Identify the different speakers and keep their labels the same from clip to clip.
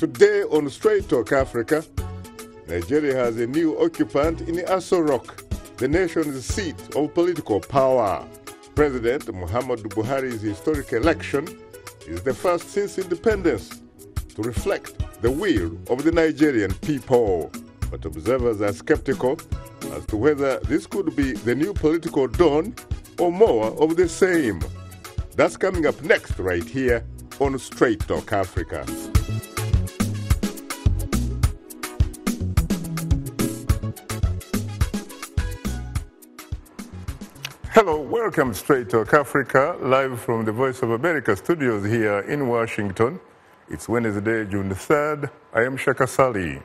Speaker 1: Today on Straight Talk Africa, Nigeria has a new occupant in Aso Rock, the nation's seat of political power. President Muhammadu Buhari's historic election is the first since independence to reflect the will of the Nigerian people. But observers are skeptical as to whether this could be the new political dawn or more of the same. That's coming up next right here on Straight Talk Africa. Hello, welcome to Straight Talk Africa, live from the Voice of America studios here in Washington. It's Wednesday, June the 3rd. I am Shaka Ssali.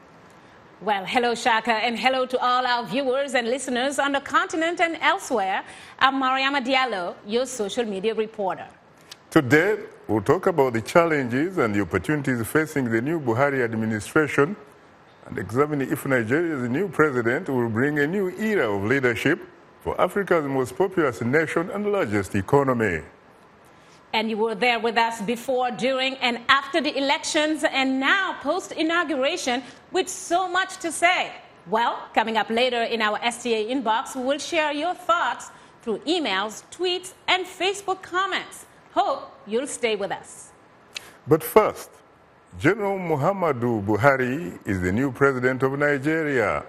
Speaker 2: Well, hello, Shaka, and hello to all our viewers and listeners on the continent and elsewhere. I'm Mariama Diallo, your social media reporter.
Speaker 1: Today, we'll talk about the challenges and the opportunities facing the new Buhari administration and examine if Nigeria's new president will bring a new era of leadership for Africa's most populous nation and largest economy.
Speaker 2: And you were there with us before, during, and after the elections, and now post-inauguration with so much to say. Well, coming up later in our STA inbox, we'll share your thoughts through emails, tweets, and Facebook comments. Hope you'll stay with us.
Speaker 1: But first, General Muhammadu Buhari is the new president of Nigeria.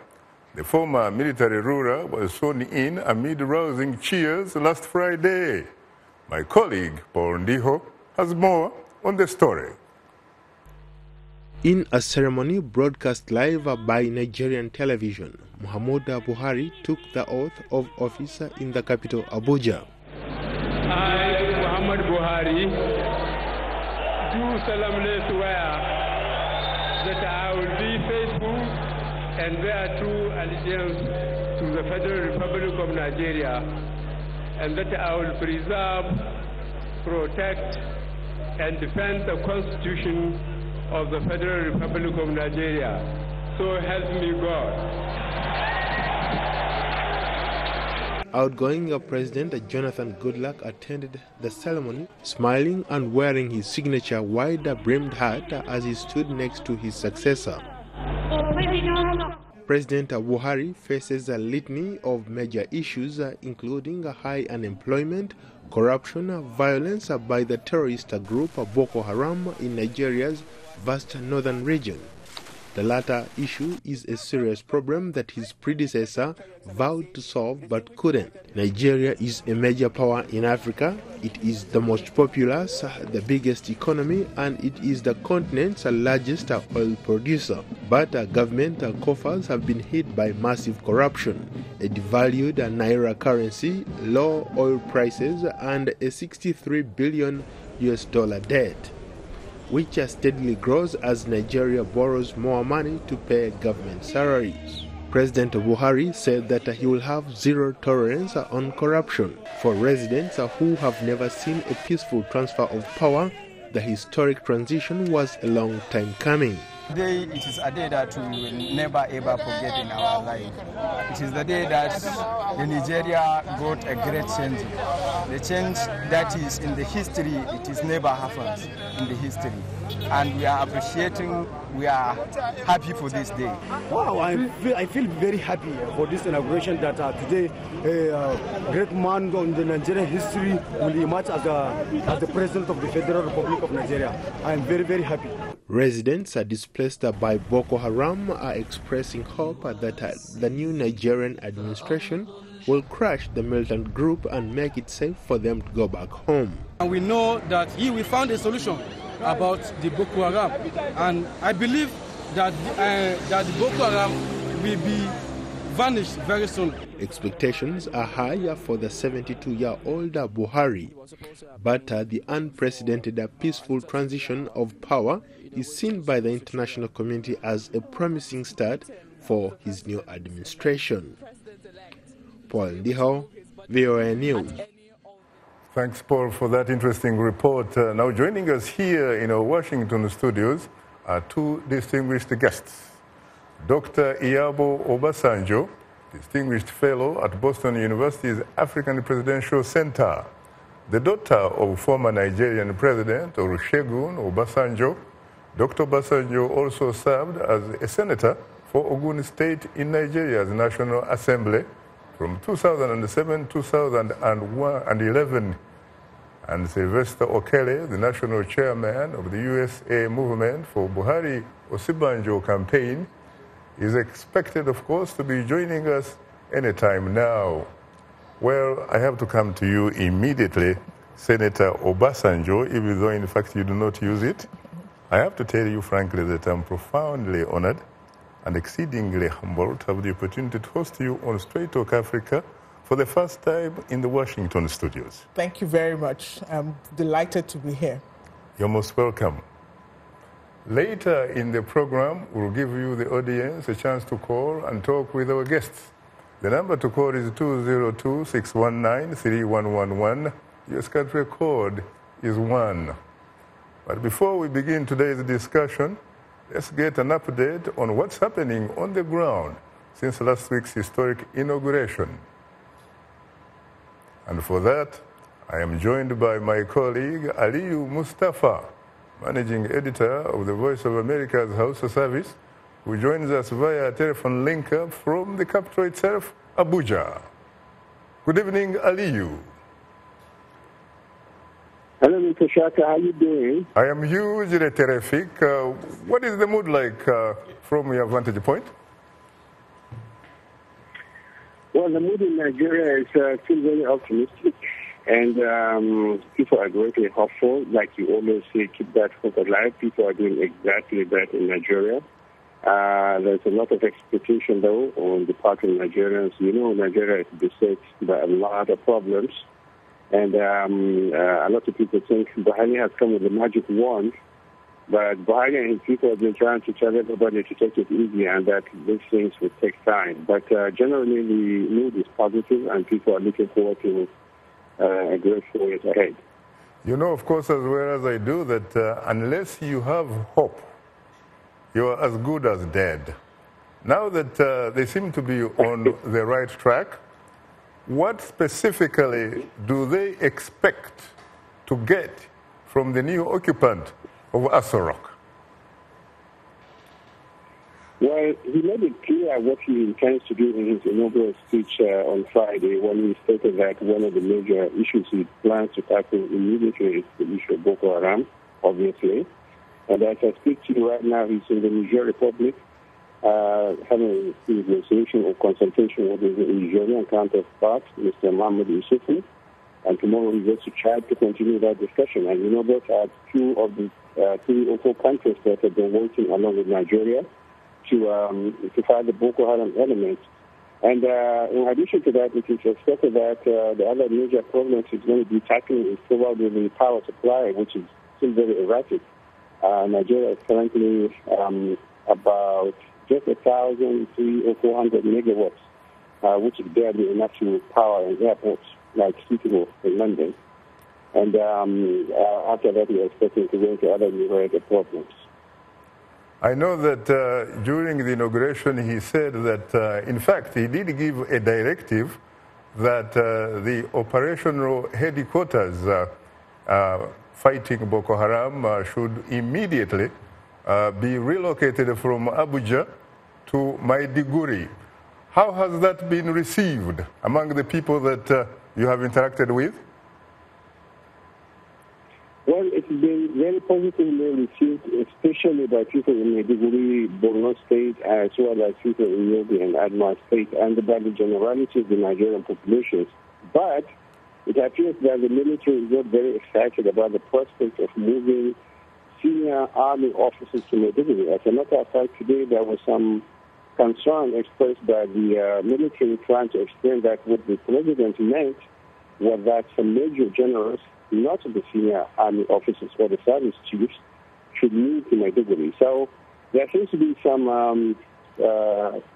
Speaker 1: The former military ruler was sworn in amid rousing cheers last Friday. My colleague, Paul Ndiho, has more on the story.
Speaker 3: In a ceremony broadcast live by Nigerian television, Muhammadu Buhari took the oath of office in the capital, Abuja.
Speaker 4: I, Muhammadu Buhari, do solemnly swear that I will be faithful and bear true allegiance to the Federal Republic of Nigeria, and that I will preserve, protect, and defend the Constitution of the Federal Republic of Nigeria. So help me God.
Speaker 3: Outgoing President Jonathan Goodluck attended the ceremony, smiling and wearing his signature wide-brimmed hat as he stood next to his successor. President Buhari faces a litany of major issues, including high unemployment, corruption, violence by the terrorist group Boko Haram in Nigeria's vast northern region. The latter issue is a serious problem that his predecessor vowed to solve but couldn't. Nigeria is a major power in Africa. It is the most populous, the biggest economy, and it is the continent's largest oil producer. But government coffers have been hit by massive corruption, a devalued naira currency, low oil prices, and a $63 billion debt, which steadily grows as Nigeria borrows more money to pay government salaries. President Buhari said that he will have zero tolerance on corruption. For residents who have never seen a peaceful transfer of power, the historic transition was a long time coming.
Speaker 5: Today, it is a day that we will never ever forget in our life. It is the day that the Nigeria got a great change. The change that is in the history, it is never happens in the history. And we are appreciating, we are happy for this day.
Speaker 6: Wow, I feel very happy for this inauguration that today a great man on the Nigerian history will emerge as the president of the Federal Republic of Nigeria. I am very, very happy.
Speaker 3: Residents displaced by Boko Haram are expressing hope that the new Nigerian administration will crush the militant group and make it safe for them to go back home.
Speaker 7: And we know that we found a solution about the Boko Haram, and I believe that the Boko Haram will be vanished very soon.
Speaker 3: Expectations are high for the 72-year-old Buhari, but the unprecedented peaceful transition of power is seen by the international community as a promising start for his new administration. Paul Ndiho, VOA News.
Speaker 1: Thanks, Paul, for that interesting report. Now joining us here in our Washington studios are two distinguished guests. Dr. Iyabode Obasanjo, Distinguished Fellow at Boston University's African Presidential Center, the daughter of former Nigerian President Olusegun Obasanjo, Dr. Obasanjo also served as a senator for Ogun State in Nigeria's National Assembly from 2007 to 2011. And Sylvester Okere, the national chairman of the USA movement for Buhari-Osibanjo campaign, is expected, of course, to be joining us anytime now. Well, I have to come to you immediately, Senator Obasanjo, even though in fact you do not use it. I have to tell you frankly that I'm profoundly honored and exceedingly humbled to have the opportunity to host you on Straight Talk Africa for the first time in the Washington studios.
Speaker 8: Thank you very much. I'm delighted to be here.
Speaker 1: You're most welcome. Later in the program, we'll give you, the audience, a chance to call and talk with our guests. The number to call is 202-619-3111. US country code is 1. But before we begin today's discussion, let's get an update on what's happening on the ground since last week's historic inauguration. And for that, I am joined by my colleague Aliyu Mustapha, managing editor of the Voice of America's Hausa service, who joins us via telephone link-up from the capital itself, Abuja. Good evening, Aliyu.
Speaker 9: Hello, Mr. Shaka. How are you doing?
Speaker 1: I am hugely terrific. What is the mood like from your vantage point?
Speaker 9: Well, the mood in Nigeria is still very optimistic, and people are greatly hopeful. Like you always say, keep that hope alive. People are doing exactly that in Nigeria. There's a lot of expectation, though, on the part of Nigerians. You know, Nigeria is beset by a lot of problems. And a lot of people think Buhari has come with a magic wand, but Buhari and his people have been trying to tell everybody to take it easy and that these things will take time. But generally, the mood is positive and people are looking forward to a great 4 years ahead.
Speaker 1: You know, of course, as well as I do, that unless you have hope, you are as good as dead. Now that they seem to be on the right track, what specifically do they expect to get from the new occupant of Aso Rock?
Speaker 9: Well, he made it clear what he intends to do in his inaugural speech on Friday when he stated that one of the major issues he plans to tackle immediately is the issue of Boko Haram, obviously. And as I speak to you right now, he's in the Niger Republic, having a negotiation or consultation with his Nigerian counterpart, Mr. Muhammadu Buhari, and tomorrow he goes to Chad to continue that discussion. And you know, those are two of the 3 or 4 countries that have been working along with Nigeria to fight the Boko Haram elements. And in addition to that, it is expected that the other major problems is going to be tackling is probably the power supply, which is still very erratic. Nigeria is currently about just 1,300 or 400 megawatts, which is barely enough to power an airports like Heathrow in London. And after that, we are expecting to go into other numerated problems.
Speaker 1: I know that during the inauguration, he said that, in fact, he did give a directive that the operational headquarters fighting Boko Haram should immediately be relocated from Abuja to Maiduguri. How has that been received among the people that you have interacted with?
Speaker 9: Well, it's been very positively received, especially by people in Maiduguri, Borno State, as well as people in Yobe and Adamawa State, and by the generality of the Nigerian populations. But it appears that the military is not very excited about the prospect of moving senior army officers to Maiduguri. As a matter of fact, today there was some concern expressed by the military trying to explain that what the president meant was that some major generals, not the senior army officers or the service chiefs, should move to Maiduguri. So there seems to be some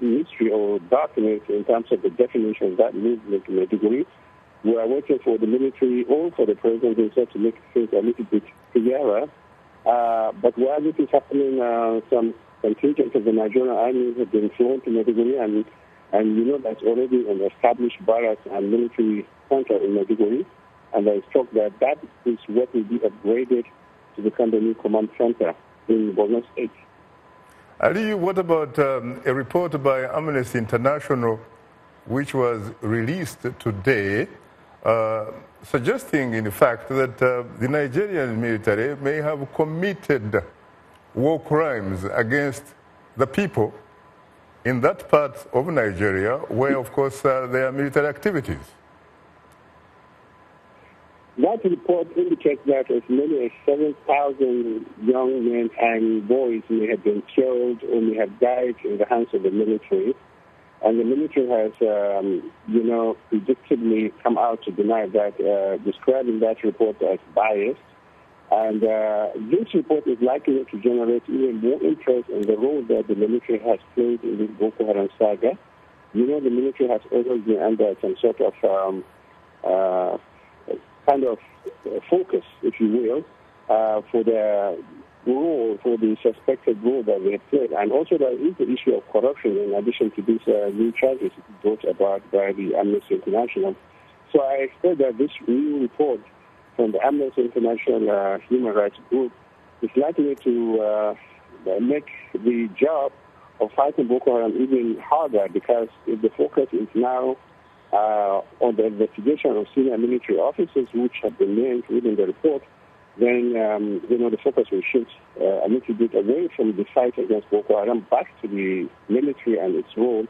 Speaker 9: mystery or darkness in terms of the definition of that movement to Maiduguri. We are waiting for the military or for the president himself to make things a little bit clearer. But while this is happening, some contingent of the Nigerian army have been flown to Maiduguri, and you know that's already an established barracks and military center in Maiduguri. And there is talk that that is what will be upgraded to become the new command center in Borno State.
Speaker 1: Aliyu, what about a report by Amnesty International which was released today, suggesting, in fact, that the Nigerian military may have committed war crimes against the people in that part of Nigeria where, of course, there are military activities?
Speaker 9: That report indicates that as many as 7,000 young men and boys may have been killed or may have died in the hands of the military. And the military has, predictably come out to deny that, describing that report as biased. And this report is likely to generate even more interest in the role that the military has played in this Boko Haram saga. You know, the military has always been under some sort of focus, if you will, for the role, for the suspected role that they have played. And also there is the issue of corruption in addition to these new charges brought about by the Amnesty International. So I expect that this new report from the Amnesty International Human Rights Group is likely to make the job of fighting Boko Haram even harder, because if the focus is now on the investigation of senior military officers which have been named within the report, then the focus will shift a little bit away from the fight against Boko Haram back to the military and its role,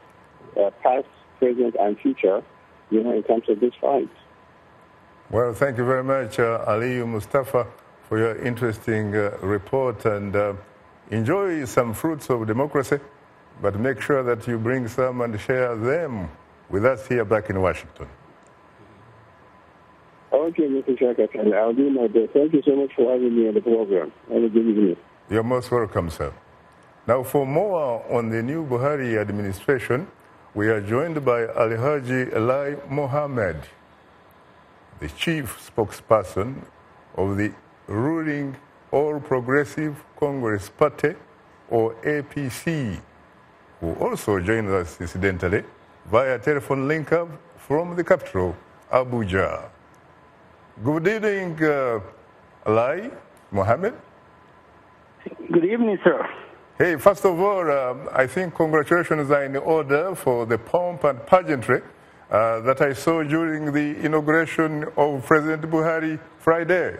Speaker 9: past, present, and future, in terms of this fight.
Speaker 1: Well, thank you very much, Aliyu Mustapha, for your interesting report, and enjoy some fruits of democracy, but make sure that you bring some and share them with us here back in Washington.
Speaker 9: Okay, Mr. Shaka Ssali, I'll do my best. Thank you so much for having me on the program. Have a good evening.
Speaker 1: You're most welcome, sir. Now, for more on the new Buhari administration, we are joined by Alhaji Mohammed, the chief spokesperson of the ruling All Progressive Congress Party, or APC, who also joins us incidentally via telephone link-up from the capital, Abuja. Good evening, Alhaji Mohammed.
Speaker 10: Good evening, sir.
Speaker 1: Hey, first of all, I think congratulations are in order for the pomp and pageantry that I saw during the inauguration of President Buhari Friday.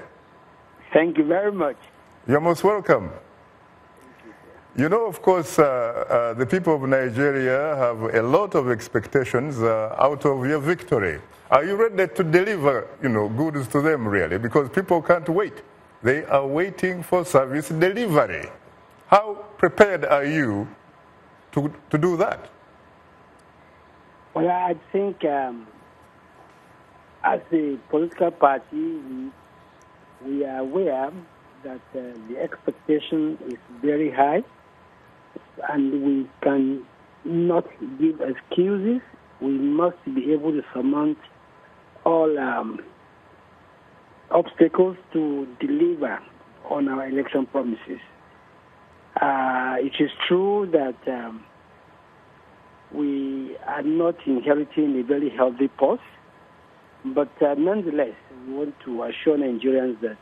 Speaker 10: Thank you very much.
Speaker 1: You're most welcome. You know, of course, the people of Nigeria have a lot of expectations out of your victory. Are you ready to deliver, goods to them, really? Because people can't wait. They are waiting for service delivery. How prepared are you to do that?
Speaker 10: Well, I think as a political party, we are aware that the expectation is very high, and we can not give excuses. We must be able to surmount all obstacles to deliver on our election promises. It is true that we are not inheriting a very healthy pulse, but nonetheless, we want to assure Nigerians that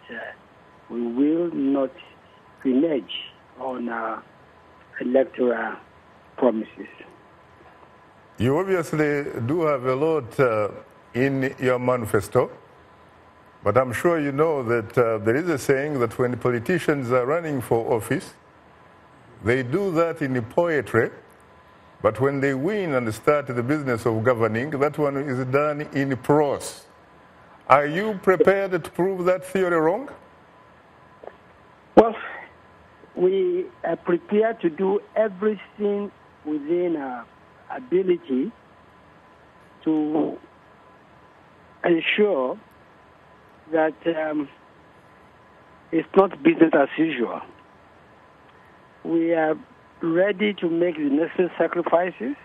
Speaker 10: we will not renege on our electoral promises.
Speaker 1: You obviously do have a lot in your manifesto, but I'm sure you know that there is a saying that when politicians are running for office, they do that in poetry, but when they win and start the business of governing, that one is done in prose. Are you prepared to prove that theory wrong?
Speaker 10: Well, we are prepared to do everything within our ability to ensure that it's not business as usual. We are ready to make the necessary sacrifices.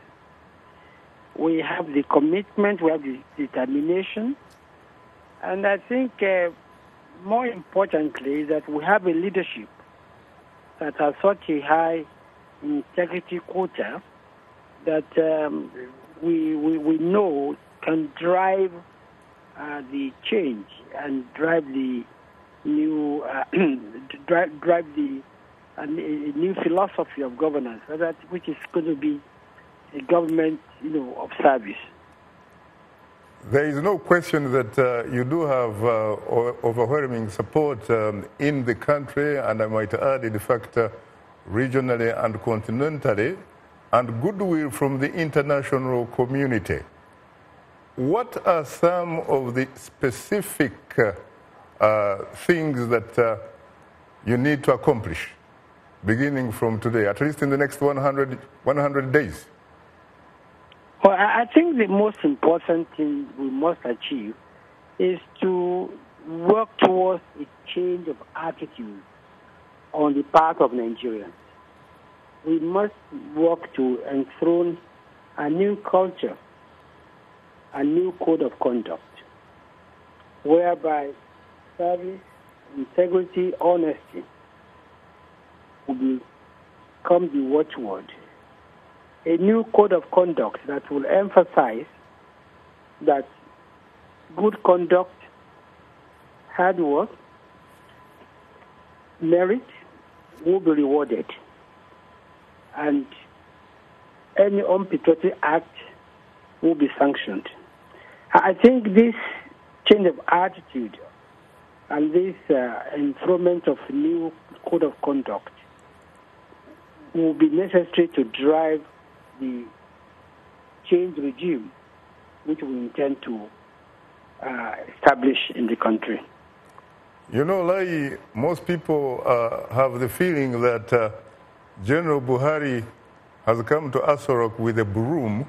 Speaker 10: We have the commitment, we have the determination, and I think more importantly that we have a leadership that has such a high integrity quota that we know can drive the change and drive the new drive the a new philosophy of governance, which is going to be a government, of service.
Speaker 1: There is no question that you do have overwhelming support in the country, and I might add, in fact, regionally and continentally, and goodwill from the international community. What are some of the specific things that you need to accomplish beginning from today, at least in the next 100 days?
Speaker 10: Well, I think the most important thing we must achieve is to work towards a change of attitude on the part of Nigerians. We must work to enthrone a new culture, a new code of conduct, whereby service, integrity, honesty will become the watchword. A new code of conduct that will emphasize that good conduct, hard work, merit will be rewarded, and any unpatriotic act will be sanctioned. I think this change of attitude and this enthronement of new code of conduct will be necessary to drive the change regime which we intend to establish in the country.
Speaker 1: You know, Lai, most people have the feeling that General Buhari has come to Asorok with a broom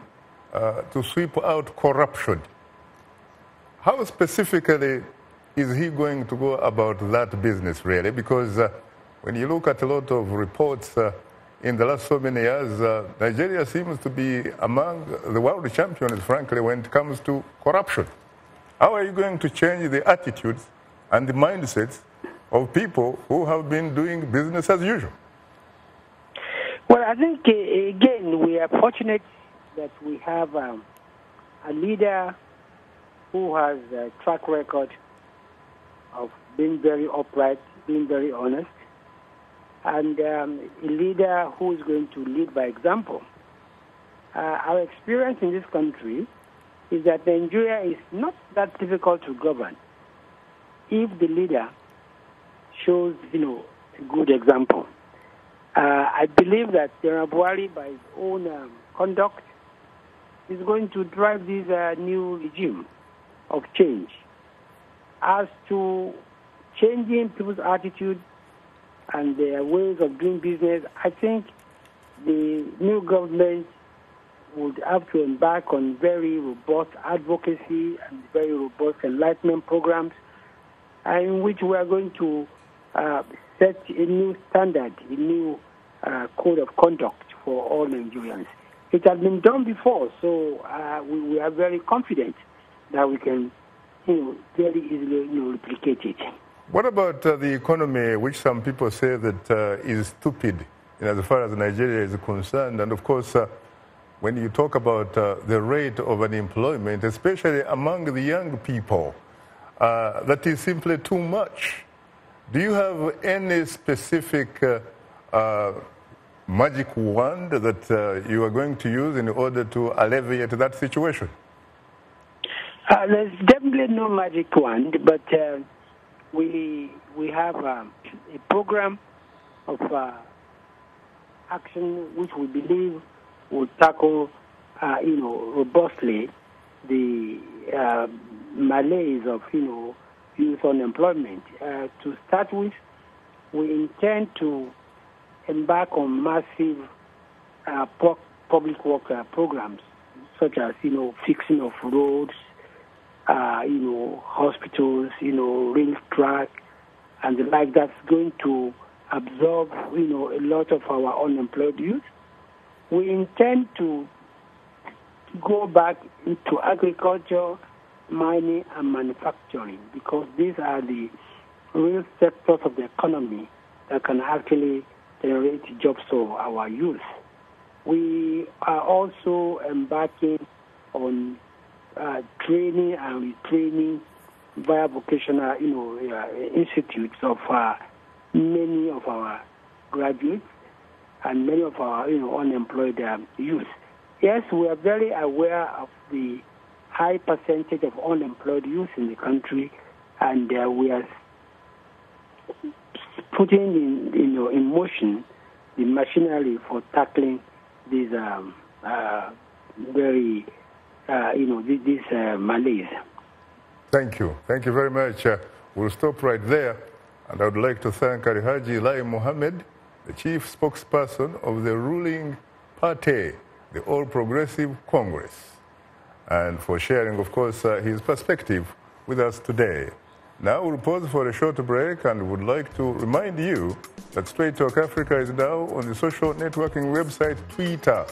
Speaker 1: to sweep out corruption. How specifically is he going to go about that business, really? Because when you look at a lot of reports in the last so many years, Nigeria seems to be among the world champions, frankly, when it comes to corruption. How are you going to change the attitudes and the mindsets of people who have been doing business as usual?
Speaker 10: Well, I think, again, we are fortunate that we have a leader who has a track record of being very upright, being very honest, and a leader who is going to lead by example. Our experience in this country is that Nigeria is not that difficult to govern if the leader shows, a good example. I believe that General Buhari, by his own conduct, is going to drive this new regime of change. As to changing people's attitude and their ways of doing business, I think the new government would have to embark on very robust advocacy and very robust enlightenment programs, in which we are going to set a new standard, a new code of conduct for all Nigerians. It has been done before, so we are very confident that we can very easily replicate it.
Speaker 1: What about the economy, which some people say that is stupid as far as Nigeria is concerned? And of course, when you talk about the rate of unemployment, especially among the young people, that is simply too much. Do you have any specific magic wand that you are going to use in order to alleviate that situation?
Speaker 10: There's definitely no magic wand, but we have a program of action which we believe will tackle, robustly the malaise of, youth unemployment. To start with, we intend to embark on massive public work programs, such as, fixing of roads, hospitals, rail track, and the like. That's going to absorb, a lot of our unemployed youth. We intend to go back into agriculture, mining, and manufacturing, because these are the real sectors of the economy that can actually generate jobs for our youth. We are also embarking on training and retraining via vocational, institutes of many of our graduates and many of our unemployed youth. Yes, we are very aware of the high percentage of unemployed youth in the country, and we are putting in motion the machinery for tackling these this malaise.
Speaker 1: Thank you. Thank you very much. We'll stop right there. And I would like to thank Alhaji Mohammed, the chief spokesperson of the ruling party, the All Progressive Congress, and for sharing, of course, his perspective with us today. Now we'll pause for a short break and would like to remind you that Straight Talk Africa is now on the social networking website Twitter,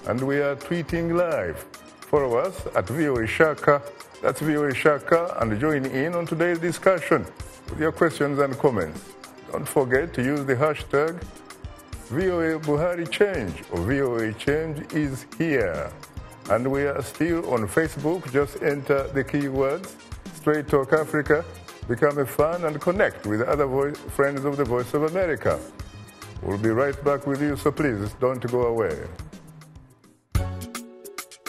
Speaker 1: and we are tweeting live. Follow us at VOA Shaka, that's VOA Shaka, and join in on today's discussion with your questions and comments. Don't forget to use the hashtag VOA Buhari Change, or VOA Change is here. And we are still on Facebook. Just enter the keywords Straight Talk Africa, become a fan and connect with other friends of the Voice of America. We'll be right back with you, so please don't go away.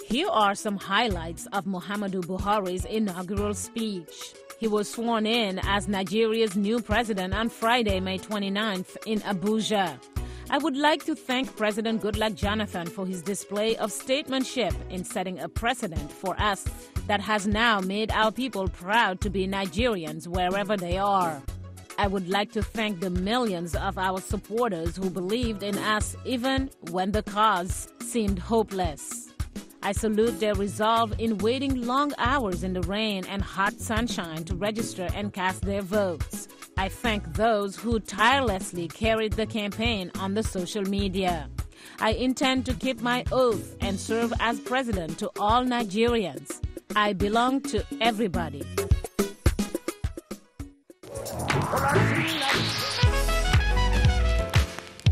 Speaker 2: Here are some highlights of Muhammadu Buhari's inaugural speech. He was sworn in as Nigeria's new president on Friday, May 29th in Abuja. I would like to thank President Goodluck Jonathan for his display of statesmanship in setting a precedent for us that has now made our people proud to be Nigerians wherever they are. I would like to thank the millions of our supporters who believed in us even when the cause seemed hopeless. I salute their resolve in waiting long hours in the rain and hot sunshine to register and cast their votes. I thank those who tirelessly carried the campaign on the social media. I intend to keep my oath and serve as president to all Nigerians. I belong to everybody.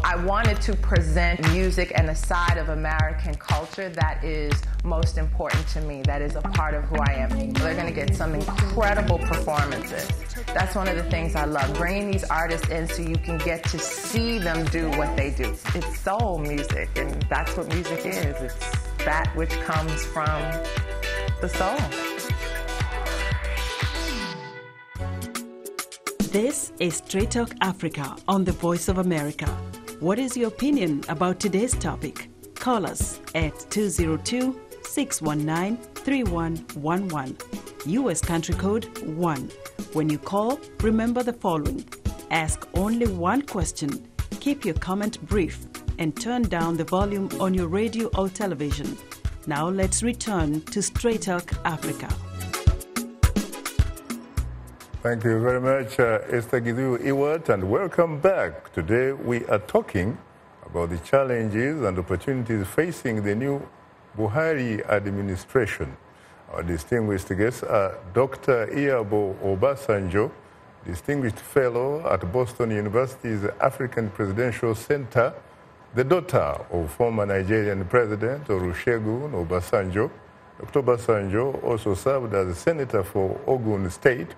Speaker 11: I wanted to present music and a side of American culture that is most important to me, that is a part of who I am. They're going to get some incredible performances. That's one of the things I love, bringing these artists in so you can get to see them do what they do. It's soul music, and that's what music is. It's that which comes from the soul.
Speaker 12: This is Straight Talk Africa on the Voice of America. What is your opinion about today's topic? Call us at 202-619-3111. U.S. country code 1. When you call, remember the following. Ask only one question, keep your comment brief, and turn down the volume on your radio or television. Now let's return to Straight Talk Africa.
Speaker 1: Thank you very much, Esther Gizu Iwat, and welcome back. Today we are talking about the challenges and opportunities facing the new Buhari administration. Our distinguished guests are Dr. Iyabode Obasanjo, Distinguished Fellow at Boston University's African Presidential Center, the daughter of former Nigerian President Olusegun Obasanjo. Dr. Obasanjo also served as a senator for Ogun State,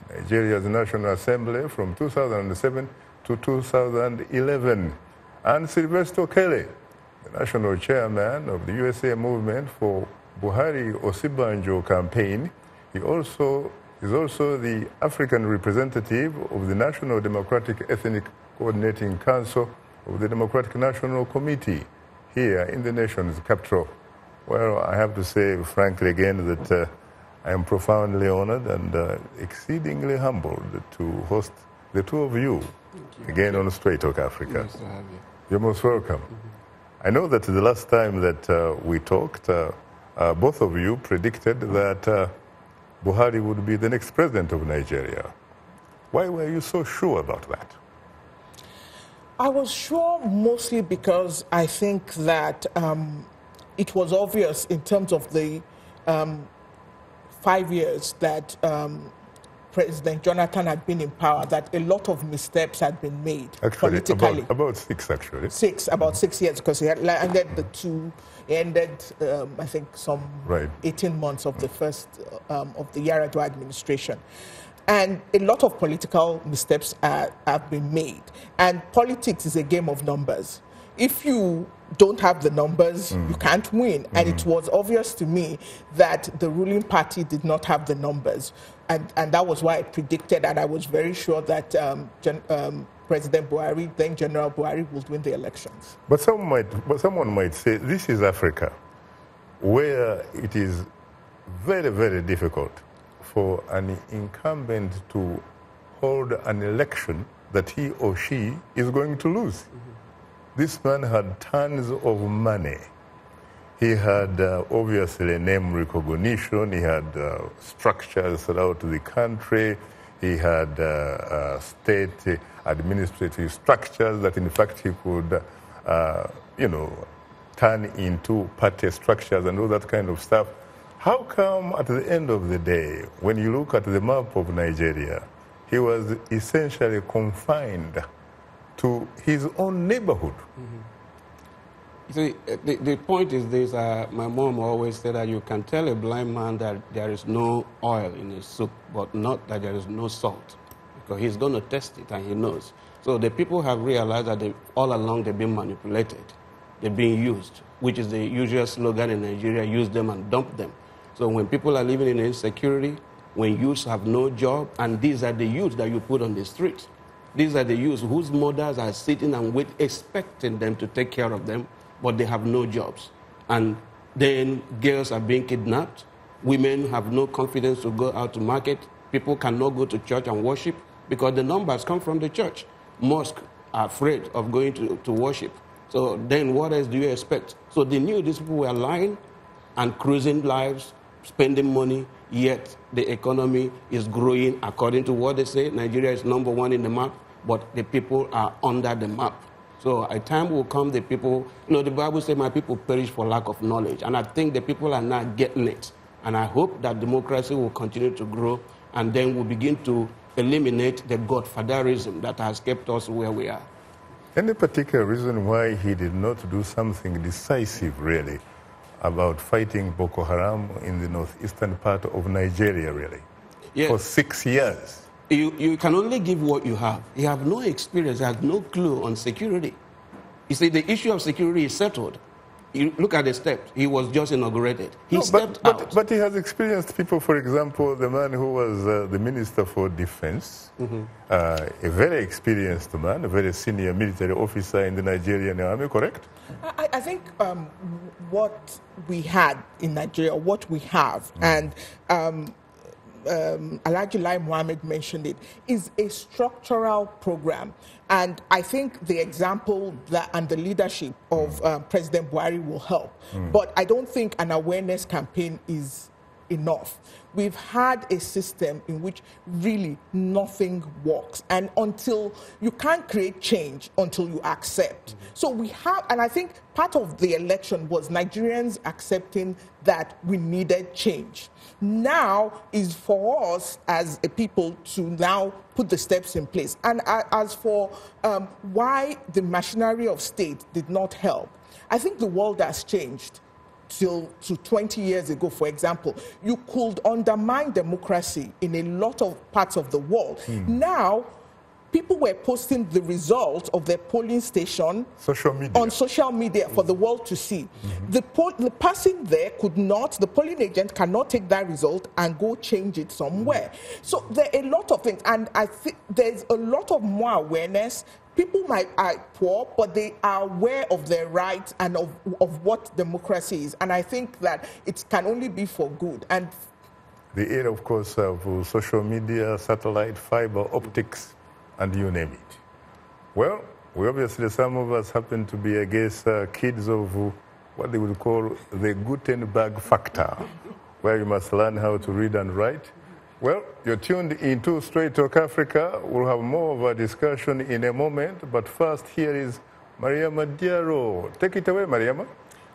Speaker 1: Nigeria's National Assembly from 2007 to 2011, and Sylvester Okere, the national chairman of the USA Movement for Buhari-Osibanjo campaign. He is also the African representative of the National Democratic Ethnic Coordinating Council of the Democratic National Committee here in the nation's capital. Well, I have to say frankly again that I am profoundly honored and exceedingly humbled to host the two of you again on Straight Talk Africa.
Speaker 3: Nice to have you.
Speaker 1: You're most welcome. I know that the last time that we talked, both of you predicted that Buhari would be the next president of Nigeria. Why were you so sure about that?
Speaker 8: I was sure mostly because I think that it was obvious in terms of the 5 years that President Jonathan had been in power, that a lot of missteps had been made politically.
Speaker 1: About 6, actually.
Speaker 8: About 6 years, because he had ended I think, some 18 months of the first of the Yar'Adua administration. And a lot of political missteps have been made. And politics is a game of numbers. If you don't have the numbers, you can't win. And it was obvious to me that the ruling party did not have the numbers. And that was why I predicted, and I was very sure that President Buhari, then General Buhari, would win the elections.
Speaker 1: But someone might say, this is Africa, where it is very, very difficult for an incumbent to hold an election that he or she is going to lose. This man had tons of money. He had obviously name recognition. He had structures throughout the country. He had state administrative structures that in fact he could, turn into party structures and all that kind of stuff. How come at the end of the day, when you look at the map of Nigeria, he was essentially confined to his own neighborhood?
Speaker 13: You see, the point is this, my mom always said that you can tell a blind man that there is no oil in his soup, but not that there is no salt, because he's going to test it and he knows. So the people have realized that all along they've been manipulated, they're being used, which is the usual slogan in Nigeria, use them and dump them. So when people are living in insecurity, when youths have no job, and these are the youths that you put on the streets, these are the youths whose mothers are sitting and wait, expecting them to take care of them, but they have no jobs. And then girls are being kidnapped. Women have no confidence to go out to market. People cannot go to church and worship because the numbers come from the church. Mosques are afraid of going to worship. So then what else do you expect? So they knew these people were lying and cruising lives, spending money, yet the economy is growing according to what they say. Nigeria is #1 in the map, but the people are under the map. So a time will come, the people, the Bible says, my people perish for lack of knowledge. And I think the people are now getting it. And I hope that democracy will continue to grow, and then we'll begin to eliminate the godfatherism that has kept us where we are.
Speaker 1: Any particular reason why he did not do something decisive, really, about fighting Boko Haram in the northeastern part of Nigeria, really? Yes. For 6 years.
Speaker 13: You can only give what you have. You have no experience, you have no clue on security. You see, the issue of security is settled. You look at the steps. He was just inaugurated. He stepped out.
Speaker 1: But he has experienced people, for example, the man who was the Minister for Defense, a very experienced man, a very senior military officer in the Nigerian army, correct?
Speaker 8: I think what we had in Nigeria, what we have, and Alhaji Mohammed mentioned it, is a structural program. And I think the example and the leadership of President Buhari will help. But I don't think an awareness campaign is enough. We've had a system in which really nothing works. And until you can't create change until you accept. So we have, and I think part of the election was Nigerians accepting that we needed change. Now is for us as a people to now put the steps in place. And as for why the machinery of state did not help, I think the world has changed. To 20 years ago, for example, you could undermine democracy in a lot of parts of the world. Now, people were posting the results of their polling station on social media for the world to see. The person there could not, the polling agent cannot take that result and go change it somewhere. So there are a lot of things, and I think there's a lot of more awareness. People are poor, but they are aware of their rights and of what democracy is. And I think that it can only be for good. And
Speaker 1: the era, of course, of social media, satellite, fiber, optics, and you name it. Well, we obviously, some of us happen to be, I guess, kids of what they would call the Gutenberg factor, where you must learn how to read and write. Well, you're tuned into Straight Talk Africa. We'll have more of a discussion in a moment, but first here is Mariama Diaro. Take it away, Mariama.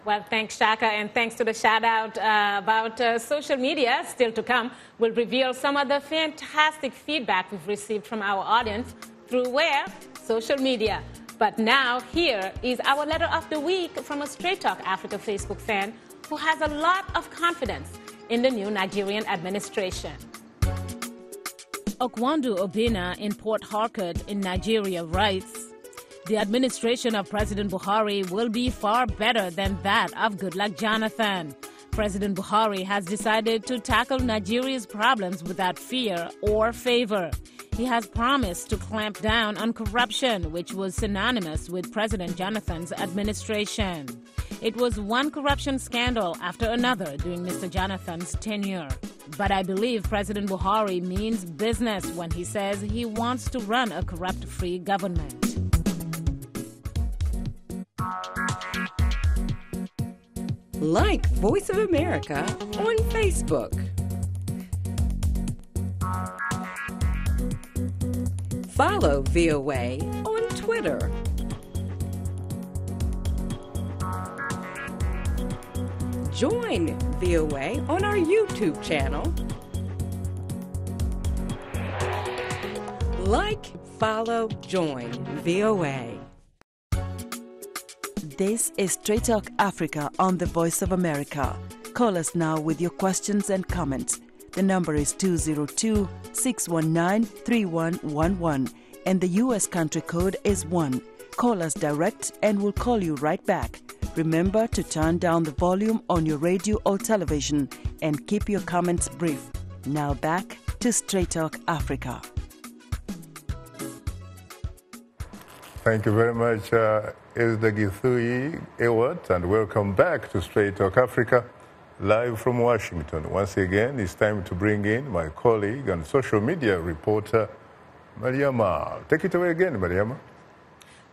Speaker 2: Well, thanks, Shaka, and thanks to the shout-out about social media. Still to come, we'll reveal some of the fantastic feedback we've received from our audience through where? Social media. But now, here is our letter of the week from a Straight Talk Africa Facebook fan who has a lot of confidence in the new Nigerian administration. Okwandu Obina in Port Harcourt in Nigeria writes, the administration of President Buhari will be far better than that of Goodluck Jonathan. President Buhari has decided to tackle Nigeria's problems without fear or favor. He has promised to clamp down on corruption, which was synonymous with President Jonathan's administration. It was one corruption scandal after another during Mr. Jonathan's tenure. But I believe President Buhari means business when he says he wants to run a corrupt-free government.
Speaker 14: Like Voice of America on Facebook. Follow VOA on Twitter. Join VOA on our YouTube channel. Like, follow, join VOA.
Speaker 12: This is Straight Talk Africa on the Voice of America. Call us now with your questions and comments. The number is 202-619-3111 and the U.S. country code is 1. Call us direct and we'll call you right back. Remember to turn down the volume on your radio or television and keep your comments brief. Now back to Straight Talk Africa.
Speaker 1: Thank you very much, Isdagithui Ewart, and welcome back to Straight Talk Africa, live from Washington. Once again, it's time to bring in my colleague and social media reporter, Mariama. Take it away again, Mariama.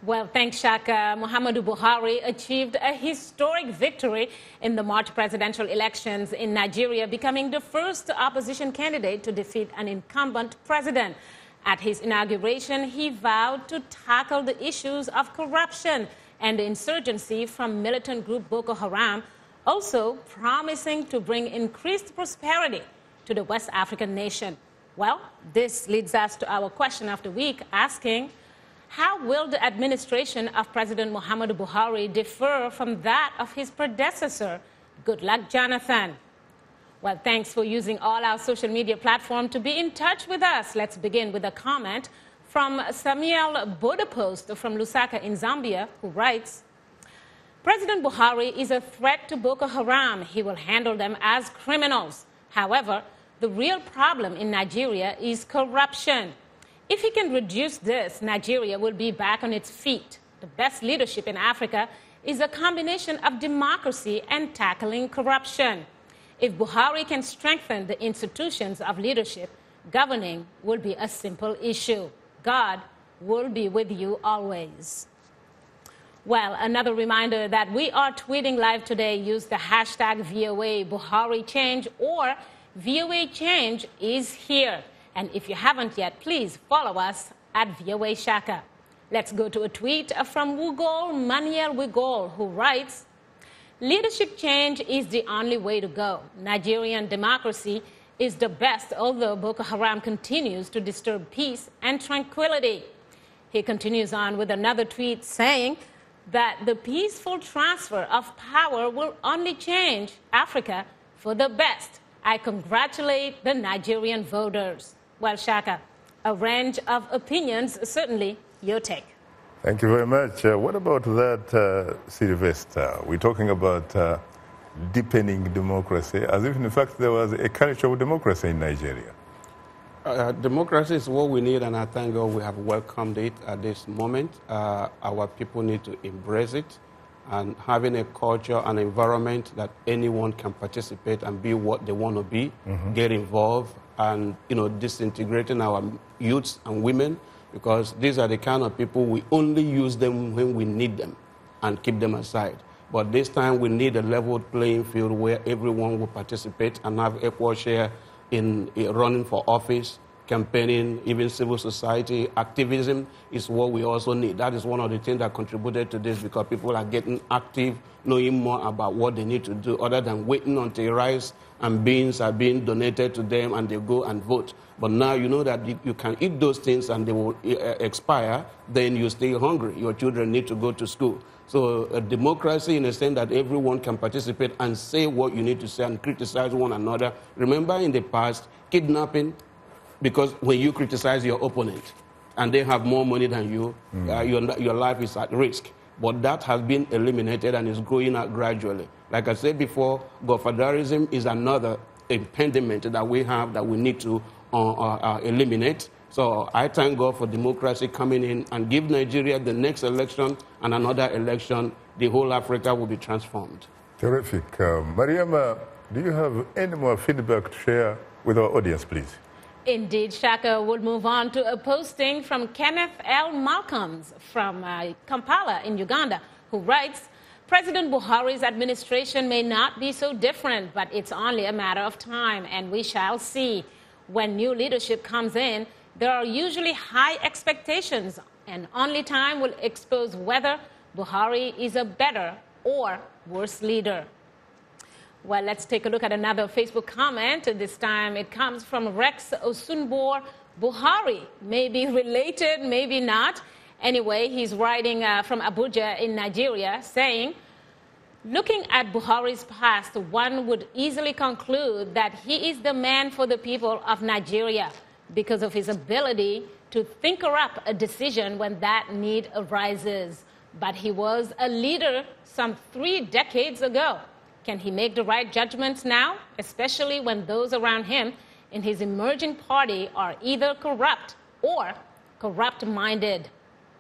Speaker 2: Well, thanks, Shaka. Muhammadu Buhari achieved a historic victory in the March presidential elections in Nigeria, becoming the first opposition candidate to defeat an incumbent president. At his inauguration, he vowed to tackle the issues of corruption and the insurgency from militant group Boko Haram, also promising to bring increased prosperity to the West African nation. Well, this leads us to our question of the week, asking, how will the administration of President Muhammadu Buhari differ from that of his predecessor, Goodluck Jonathan? Well, thanks for using all our social media platforms to be in touch with us. Let's begin with a comment from Samuel Bodepost from Lusaka in Zambia, who writes, President Buhari is a threat to Boko Haram. He will handle them as criminals. However, the real problem in Nigeria is corruption. If he can reduce this, Nigeria will be back on its feet. The best leadership in Africa is a combination of democracy and tackling corruption. If Buhari can strengthen the institutions of leadership, governing will be a simple issue. God will be with you always. Well, another reminder that we are tweeting live today. Use the hashtag VOA Buhari Change or VOA Change is here. And if you haven't yet, please follow us at VOA Shaka. Let's go to a tweet from Wugol Maniel Wigol, who writes, leadership change is the only way to go. Nigerian democracy is the best, although Boko Haram continues to disturb peace and tranquility. He continues on with another tweet saying that the peaceful transfer of power will only change Africa for the best. I congratulate the Nigerian voters. Well, Shaka, a range of opinions, certainly your take.
Speaker 1: Thank you very much. What about that, Sylvester? We're talking about deepening democracy, as if, in fact, there was a culture of democracy in Nigeria.
Speaker 13: Democracy is what we need, and I thank God we have welcomed it at this moment. Our people need to embrace it, and having a culture and environment that anyone can participate and be what they want to be, get involved, and disintegrating our youths and women, because these are the kind of people we only use them when we need them and keep them aside. But this time we need a level playing field where everyone will participate and have equal share in running for office, campaigning, even civil society activism is what we also need. That is one of the things that contributed to this, because people are getting active, knowing more about what they need to do, other than waiting until rice and beans are being donated to them and they go and vote. But now you know that you can eat those things and they will expire, then you stay hungry. Your children need to go to school. So a democracy in a sense that everyone can participate and say what you need to say and criticize one another. Remember in the past, kidnapping, because when you criticize your opponent and they have more money than you, your life is at risk. But that has been eliminated and is growing out gradually. Like I said before, godfatherism is another impediment that we have that we need to eliminate. So I thank God for democracy coming in and give Nigeria the next election and another election. The whole Africa will be transformed.
Speaker 1: Terrific. Mariama, do you have any more feedback to share with our audience, please?
Speaker 2: Indeed, Shaka. Would move on to a posting from Kenneth L. Malcolms from Kampala in Uganda, who writes, President Buhari's administration may not be so different, but it's only a matter of time, and we shall see. When new leadership comes in, there are usually high expectations, and only time will expose whether Buhari is a better or worse leader. Well, let's take a look at another Facebook comment. This time it comes from Rex Osunbor. Buhari may be related, maybe not. Anyway, he's writing from Abuja in Nigeria, saying, looking at Buhari's past, one would easily conclude that he is the man for the people of Nigeria because of his ability to think up a decision when that need arises. But he was a leader some 3 decades ago. Can he make the right judgments now, especially when those around him in his emerging party are either corrupt or corrupt-minded?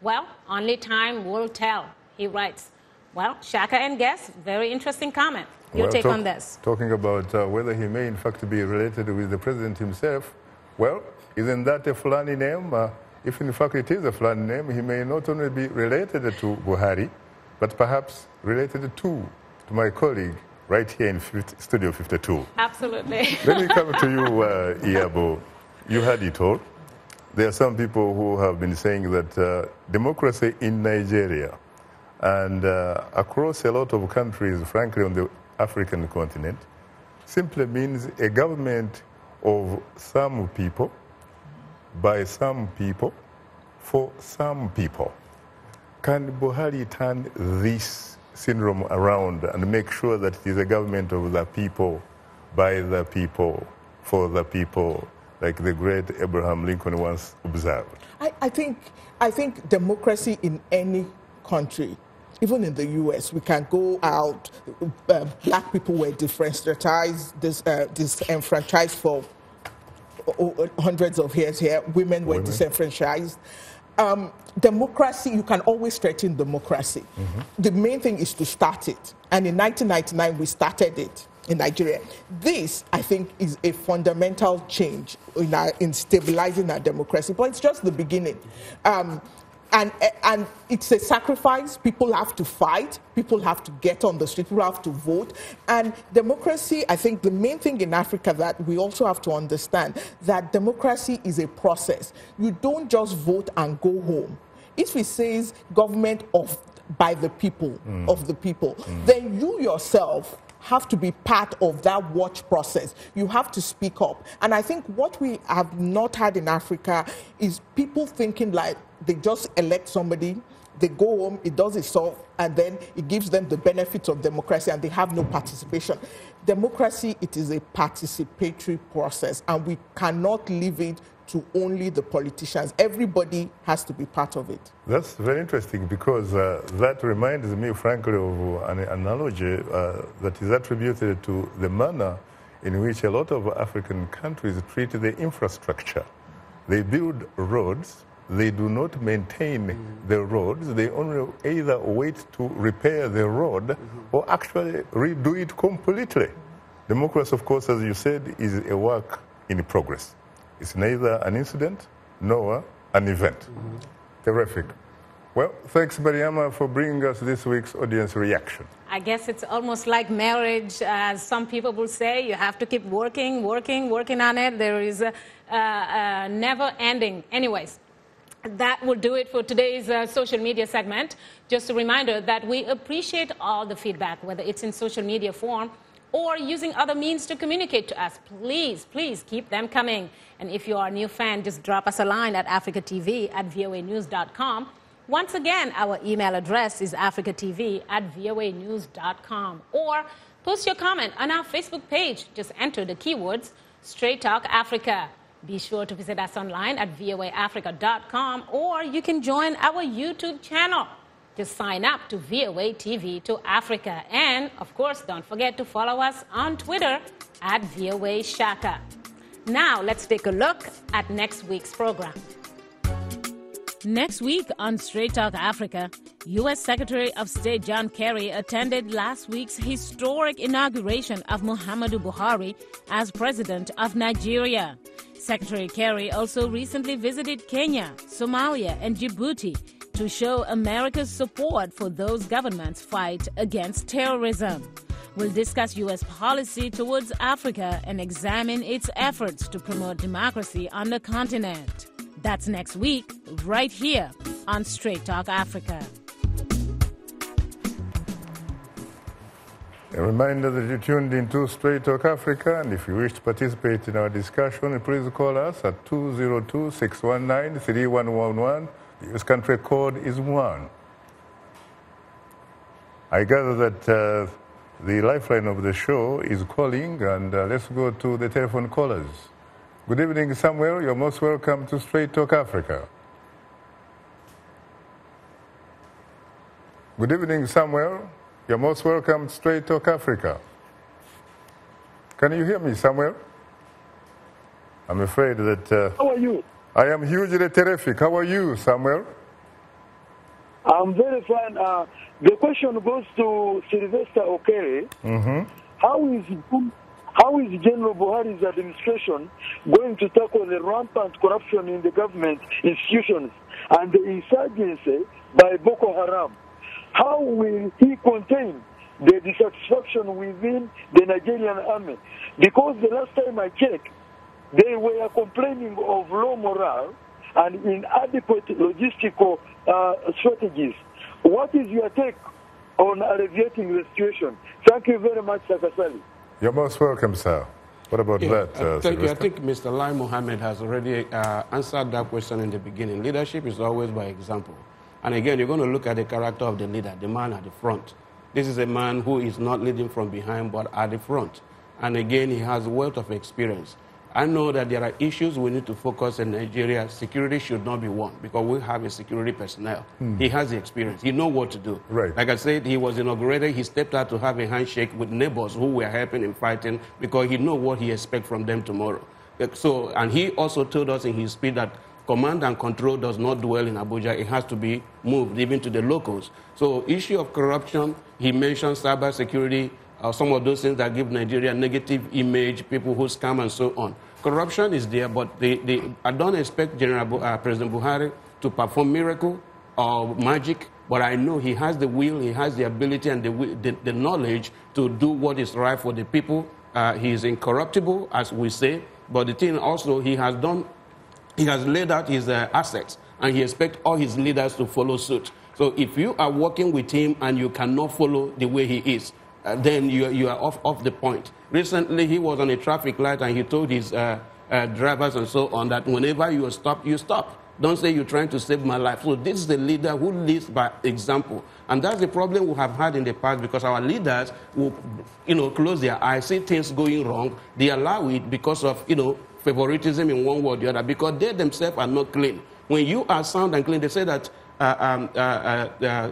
Speaker 2: Well, only time will tell, he writes. Well, Shaka and Guess, very interesting comment. Your take on this?
Speaker 1: Talking about whether he may in fact be related with the president himself, well, isn't that a Fulani name? If in fact it is a Fulani name, he may not only be related to Buhari, but perhaps related to my colleague right here in Studio 52.
Speaker 2: Absolutely.
Speaker 1: Let me come to you, Iyabo. You had it all. There are some people who have been saying that democracy in Nigeria and across a lot of countries, frankly, on the African continent, simply means a government of some people, by some people, for some people. Can Buhari turn this syndrome around and make sure that it is a government of the people, by the people, for the people, like the great Abraham Lincoln once observed?
Speaker 8: I think democracy in any country, even in the U.S., we can go out, black people were disenfranchised for hundreds of years here, women were disenfranchised. Democracy, you can always threaten democracy. The main thing is to start it. And in 1999, we started it in Nigeria. This, I think, is a fundamental change in stabilizing our democracy. But it's just the beginning. And it's a sacrifice. People have to fight. People have to get on the street. People have to vote. And democracy, I think the main thing in Africa that we also have to understand, that democracy is a process. You don't just vote and go home. If it says government by the people, of the people, then you yourself have to be part of that watch process. You have to speak up. And I think what we have not had in Africa is people thinking like they just elect somebody, they go home, it does itself, and then it gives them the benefits of democracy and they have no participation. Democracy, it is a participatory process, and we cannot leave it to only the politicians. Everybody has to be part of it.
Speaker 1: That's very interesting, because that reminds me, frankly, of an analogy that is attributed to the manner in which a lot of African countries treat the infrastructure. They build roads, they do not maintain the roads, they only either wait to repair the road or actually redo it completely. Democracy, of course, as you said, is a work in progress. It's neither an incident nor an event. Terrific. Well, thanks, Mariama, for bringing us this week's audience reaction.
Speaker 2: I guess it's almost like marriage. As some people will say, you have to keep working on it. There is a never ending. Anyways, that will do it for today's social media segment. Just a reminder that we appreciate all the feedback, whether it's in social media form or using other means to communicate to us. Please keep them coming. And if you are a new fan, just drop us a line at africatv@voanews.com. Once again, our email address is africatv@voanews.com. Or post your comment on our Facebook page. Just enter the keywords Straight Talk Africa. Be sure to visit us online at voaafrica.com, or you can join our YouTube channel. Just sign up to VOA TV to Africa. And, of course, don't forget to follow us on Twitter at VOA Shaka. Now, let's take a look at next week's program. Next week on Straight Talk Africa, U.S. Secretary of State John Kerry attended last week's historic inauguration of Muhammadu Buhari as President of Nigeria. Secretary Kerry also recently visited Kenya, Somalia, and Djibouti to show America's support for those governments' fight against terrorism. We'll discuss U.S. policy towards Africa and examine its efforts to promote democracy on the continent. That's next week, right here on Straight Talk Africa.
Speaker 1: A reminder that you tuned into Straight Talk Africa, and if you wish to participate in our discussion, please call us at 202-619-3111. The US country code is 1. I gather that the lifeline of the show is calling, and let's go to the telephone callers. Good evening, Samuel. You're most welcome to Straight Talk Africa. Good evening, Samuel. You're most welcome to Straight Talk Africa. Can you hear me, Samuel? I'm afraid that...
Speaker 15: How are you?
Speaker 1: I am hugely terrific. How are you, Samuel?
Speaker 15: I'm very fine. The question goes to Sylvester Okere. How is General Buhari's administration going to tackle the rampant corruption in the government institutions and the insurgency by Boko Haram? How will he contain the dissatisfaction within the Nigerian army? Because the last time I checked, they were complaining of low morale and inadequate logistical strategies. What is your take on alleviating the situation? Thank you very much, Shaka Ssali.
Speaker 1: You're most welcome, sir. What about that,
Speaker 13: thank you. I think Mr. Lai Mohammed has already answered that question in the beginning. Leadership is always by example. And again, you're going to look at the character of the leader, the man at the front. This is a man who is not leading from behind, but at the front. And again, he has a wealth of experience. I know that there are issues we need to focus in Nigeria. Security should not be one, because we have a security personnel. He has the experience. He knows what to do.
Speaker 1: Right.
Speaker 13: Like I said, he was inaugurated. He stepped out to have a handshake with neighbors who were helping him fighting, because he knows what he expects from them tomorrow. So, and he also told us in his speech that command and control does not dwell in Abuja. It has to be moved even to the locals. So issue of corruption, he mentioned cyber security, some of those things that give Nigeria a negative image, people who scam and so on. Corruption is there, but I don't expect President Buhari to perform miracle or magic, but I know he has the will, he has the ability and the knowledge to do what is right for the people. He is incorruptible, as we say, but the thing also, he has laid out his assets, and he expects all his leaders to follow suit. So if you are working with him and you cannot follow the way he is, then you are off the point. Recently, he was on a traffic light and he told his drivers and so on that whenever you stop, you stop. Don't say you're trying to save my life. So this is the leader who leads by example. And that's the problem we have had in the past, because our leaders will, close their eyes, see things going wrong. They allow it because of, favoritism in one way or the other, because they themselves are not clean. When you are sound and clean, they say that a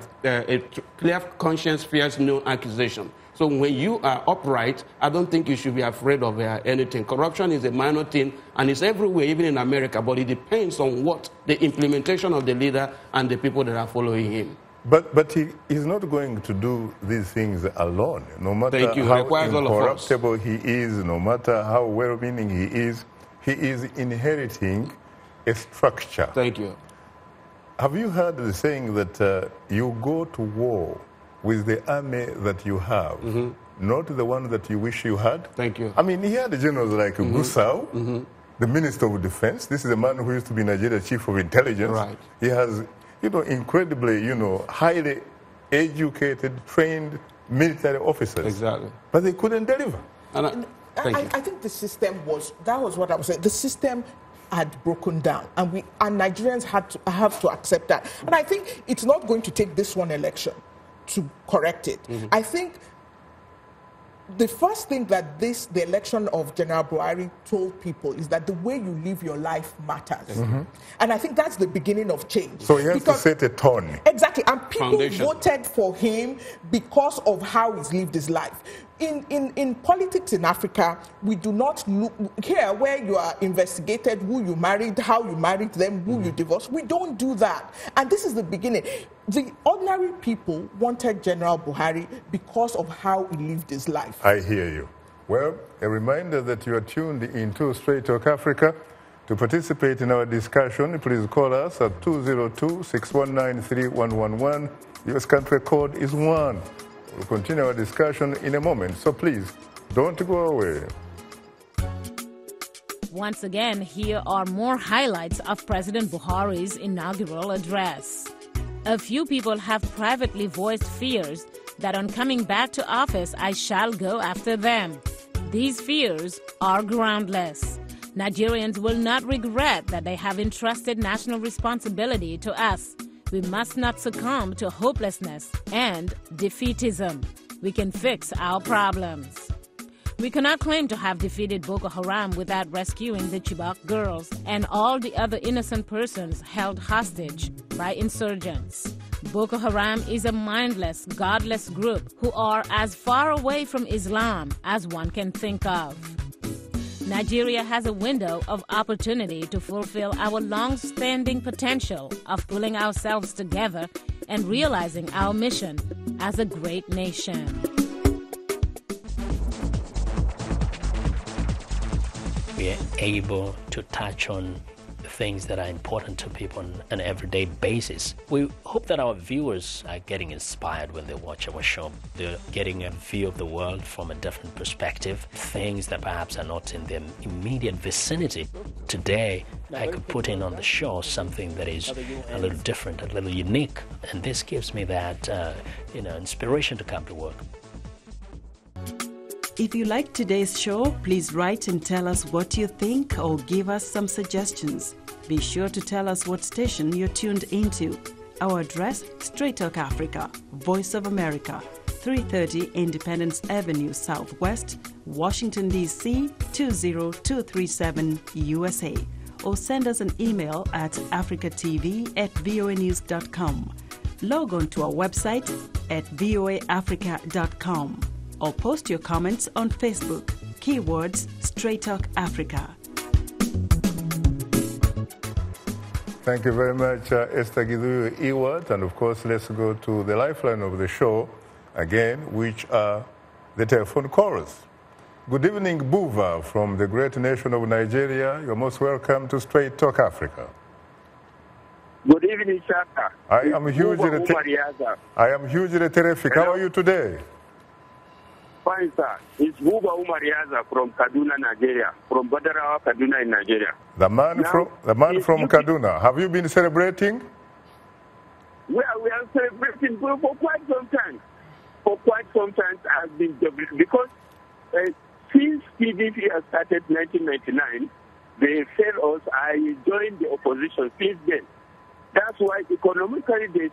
Speaker 13: clear conscience fears no accusation. So when you are upright, I don't think you should be afraid of anything. Corruption is a minor thing, and it's everywhere, even in America, but it depends on what the implementation of the leader and the people that are following him.
Speaker 1: But he is not going to do these things alone. No matter how incorruptible he is, no matter how well-meaning he is inheriting a structure.
Speaker 13: Thank you.
Speaker 1: Have you heard the saying that you go to war with the army that you have, not the one that you wish you had?
Speaker 13: Thank you.
Speaker 1: I mean, he had generals like Gusau, the Minister of Defense. This is a man who used to be Nigeria's Chief of Intelligence.
Speaker 13: Right.
Speaker 1: He has, incredibly, highly educated, trained military officers.
Speaker 13: Exactly.
Speaker 1: But they couldn't deliver.
Speaker 8: I think the system that was what I was saying. The system had broken down, and Nigerians have to accept that. And I think it's not going to take this one election to correct it. I think the first thing that the election of General Buhari told people is that the way you live your life matters. And I think that's the beginning of change.
Speaker 1: So he has to set a tone.
Speaker 8: Exactly. And people voted for him because of how he's lived his life. In politics in Africa, we do not look here where you are investigated, who you married, how you married them, who you divorced. We don't do that. And this is the beginning. The ordinary people wanted General Buhari because of how he lived his life.
Speaker 1: I hear you. Well, a reminder that you are tuned into Straight Talk Africa. To participate in our discussion, please call us at 202-619-3111. US country code is 1. We'll continue our discussion in a moment, so please don't go away.
Speaker 2: Once again, here are more highlights of President Buhari's inaugural address. A few people have privately voiced fears that on coming back to office, I shall go after them. These fears are groundless. Nigerians will not regret that they have entrusted national responsibility to us. We must not succumb to hopelessness and defeatism. We can fix our problems. We cannot claim to have defeated Boko Haram without rescuing the Chibok girls and all the other innocent persons held hostage by insurgents. Boko Haram is a mindless, godless group who are as far away from Islam as one can think of. Nigeria has a window of opportunity to fulfill our long-standing potential of pulling ourselves together and realizing our mission as a great nation.
Speaker 16: We are able to touch on things that are important to people on an everyday basis. We hope that our viewers are getting inspired when they watch our show. They're getting a view of the world from a different perspective, things that perhaps are not in their immediate vicinity. Today, I could put in on the show something that is a little different, a little unique, and this gives me that inspiration to come to work.
Speaker 12: If you like today's show, please write and tell us what you think or give us some suggestions. Be sure to tell us what station you're tuned into. Our address, Straight Talk Africa, Voice of America, 330 Independence Avenue Southwest, Washington, D.C. 20237 USA. Or send us an email at africatv@voanews.com. Log on to our website at voaafrica.com. Or post your comments on Facebook. Keywords Straight Talk Africa.
Speaker 1: Thank you very much, Esther Giduyu Ewart. And of course, let's go to the lifeline of the show again, which are the telephone callers. Good evening, Buva, from the great nation of Nigeria. You're most welcome to Straight Talk Africa.
Speaker 9: Good evening, Shaka.
Speaker 1: I am hugely terrific. Hello. How are you today?
Speaker 9: Fine, sir. It's Buba Umariaza from Kaduna, Nigeria, from Badarawa, Kaduna in Nigeria.
Speaker 1: The man from Kaduna. Have you been celebrating?
Speaker 9: Well, we are celebrating for quite some time. For quite some time, I've been because since PDP has started 1999, they failed us. I joined the opposition since then. That's why economically they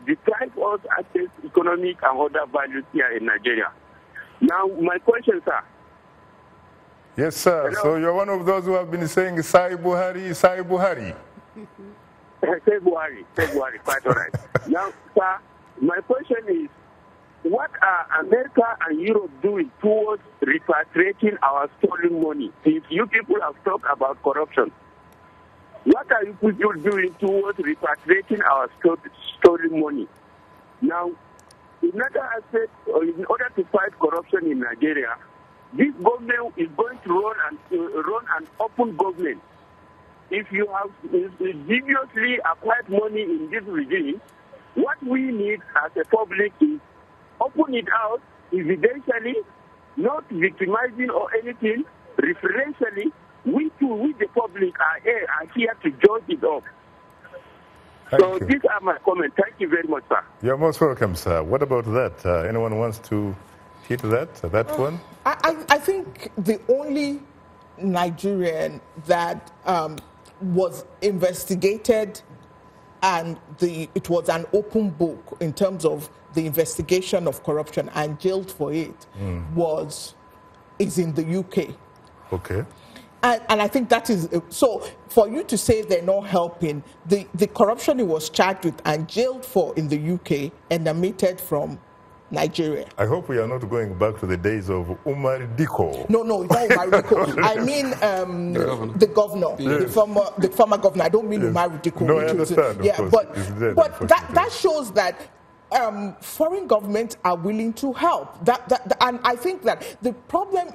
Speaker 9: deprive us access economic and other values here in Nigeria. Now, my question, sir.
Speaker 1: Yes, sir. Hello? So you're one of those who have been saying, Sai Buhari, Sai Buhari.
Speaker 9: Say Buhari, quite all right. Now, sir, my question is, what are America and Europe doing towards repatriating our stolen money? Since you people have talked about corruption, what are you people doing towards repatriating our stolen money? Now, another aspect, in order to fight corruption in Nigeria, this government is going to run an open government. If you have deviously acquired money in this regime, what we need as a public is open it out, evidentially, not victimizing or anything, referentially. We too, with the public, are here to judge it up. So these are my comments. Thank you very much, sir.
Speaker 1: You're most welcome, sir. What about that? Anyone wants to hit that one?
Speaker 8: I think the only Nigerian that was investigated and it was an open book in terms of the investigation of corruption and jailed for it is in the UK.
Speaker 1: Okay.
Speaker 8: And I think that is, so for you to say they're not helping, the corruption he was charged with and jailed for in the UK emanated from Nigeria.
Speaker 1: I hope we are not going back to the days of Umar Diko.
Speaker 8: No, it's not Umar Diko. I mean the governor, the former governor. I don't mean Umar Diko.
Speaker 1: No, I understand.
Speaker 8: Yeah,
Speaker 1: dead,
Speaker 8: but that shows that foreign governments are willing to help. And I think that the problem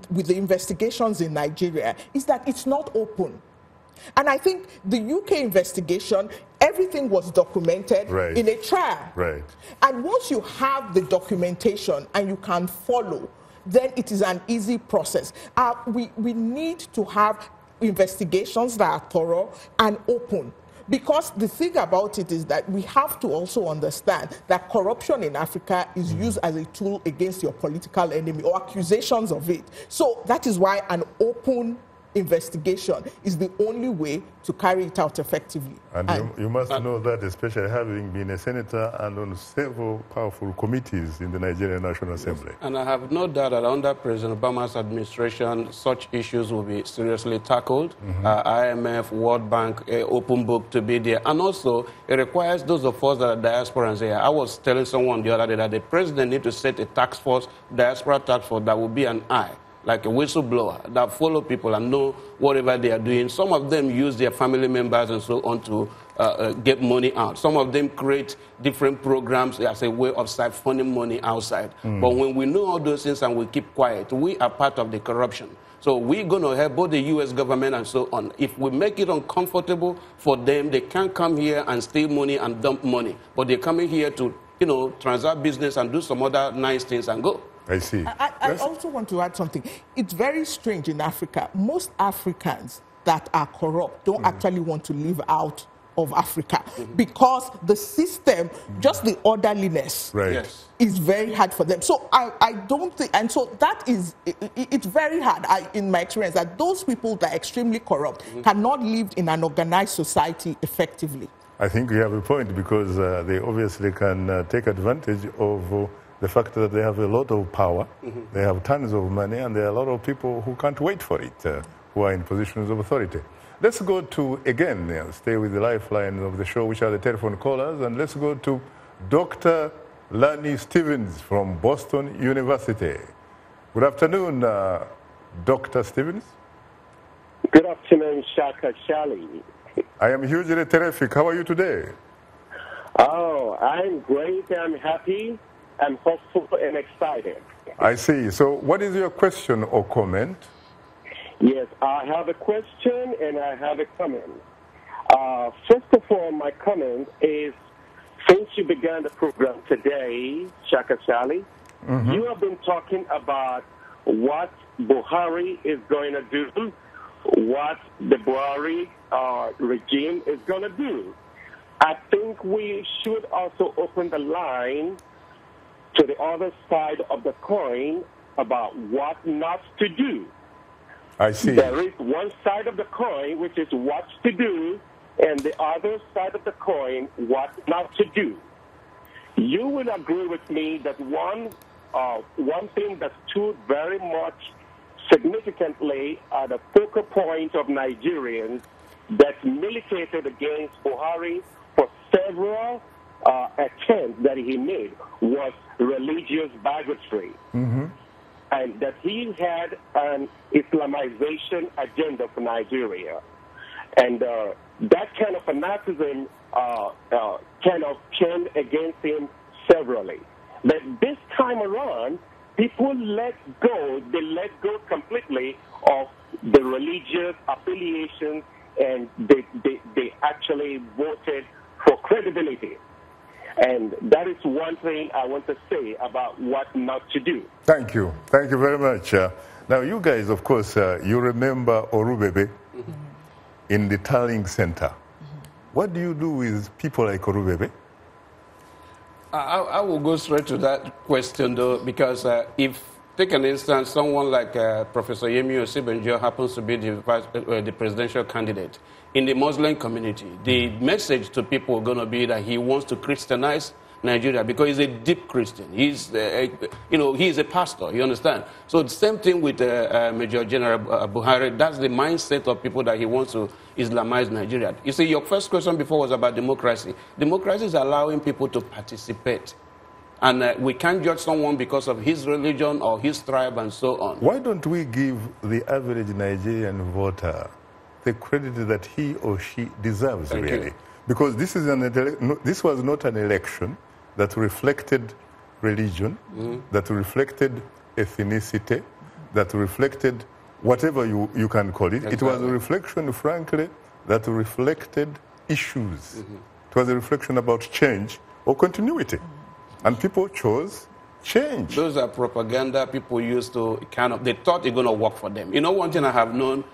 Speaker 8: with the investigations in Nigeria is that it's not open. And I think the UK investigation, everything was documented in a trial.
Speaker 1: Right.
Speaker 8: And once you have the documentation and you can follow, then it is an easy process. We need to have investigations that are thorough and open. Because the thing about it is that we have to also understand that corruption in Africa is used as a tool against your political enemy or accusations of it. So that is why an open investigation is the only way to carry it out effectively.
Speaker 1: And you must know that, especially having been a senator and on several powerful committees in the Nigerian National Assembly.
Speaker 13: And I have no doubt that under President Obama's administration, such issues will be seriously tackled. IMF, World Bank, open book to be there. And also, it requires those of us that are diasporans here. I was telling someone the other day that the president needs to set a task force, diaspora task force, that will be an eye, like a whistleblower, that follow people and know whatever they are doing. Some of them use their family members and so on to get money out. Some of them create different programs as a way of siphoning money outside. But when we know all those things and we keep quiet, we are part of the corruption. So we're going to help both the U.S. government and so on. If we make it uncomfortable for them, they can't come here and steal money and dump money. But they're coming here to, transact business and do some other nice things and go.
Speaker 1: I see.
Speaker 8: I also want to add something. It's very strange in Africa. Most Africans that are corrupt don't actually want to live out of Africa because the system, just the orderliness, is very hard for them. So I don't think, and so that is, it's very hard, in my experience, that those people that are extremely corrupt cannot live in an organized society effectively.
Speaker 1: I think you have a point because they obviously can take advantage of the fact that they have a lot of power, they have tons of money, and there are a lot of people who can't wait for it, who are in positions of authority. Let's go to, again, stay with the lifeline of the show, which are the telephone callers, and let's go to Dr. Lani Stevens from Boston University. Good afternoon, Dr. Stevens.
Speaker 9: Good afternoon, Shaka Ssali.
Speaker 1: I am hugely terrific. How are you today?
Speaker 9: Oh, I'm great. I'm happy. I'm hopeful and excited.
Speaker 1: I see. So what is your question or comment?
Speaker 9: Yes, I have a question and I have a comment. First of all, my comment is, since you began the program today, Shaka Ssali, you have been talking about what Buhari is going to do, what the Buhari regime is going to do. I think we should also open the line to the other side of the coin about what not to do.
Speaker 1: I see.
Speaker 9: There is one side of the coin, which is what to do, and the other side of the coin, what not to do. You will agree with me that one thing that stood very much significantly at the focal point of Nigerians that militated against Buhari for several attempts that he made was religious bigotry. And that he had an Islamization agenda for Nigeria. And that kind of fanaticism kind of came against him severally. But this time around, people let go completely of the religious affiliations, and they actually voted for credibility. And that is one thing I want to say about what not to do.
Speaker 1: Thank you. Thank you very much. Now, you guys, of course, you remember Orubebe in the Tallying Center. What do you do with people like Orubebe?
Speaker 13: I will go straight to that question, though, because if, take an instance, someone like Professor Buhari-Osibanjo happens to be the presidential candidate in the Muslim community, the message to people is going to be that he wants to Christianize Nigeria because he's a deep Christian. He's, he's a pastor, you understand? So the same thing with Major General Buhari. That's the mindset of people that he wants to Islamize Nigeria. You see, your first question before was about democracy. Democracy is allowing people to participate. And we can't judge someone because of his religion or his tribe and so on.
Speaker 1: Why don't we give the average Nigerian voter the credit that he or she deserves,
Speaker 13: Thank
Speaker 1: really?
Speaker 13: you.
Speaker 1: Because this was not an election that reflected religion, that reflected ethnicity, that reflected whatever you can call it.
Speaker 13: Exactly.
Speaker 1: It was a reflection, frankly, that reflected issues. It was a reflection about change or continuity. And people chose change.
Speaker 13: Those are propaganda people used to they thought it's going to work for them. You know, one thing I have known,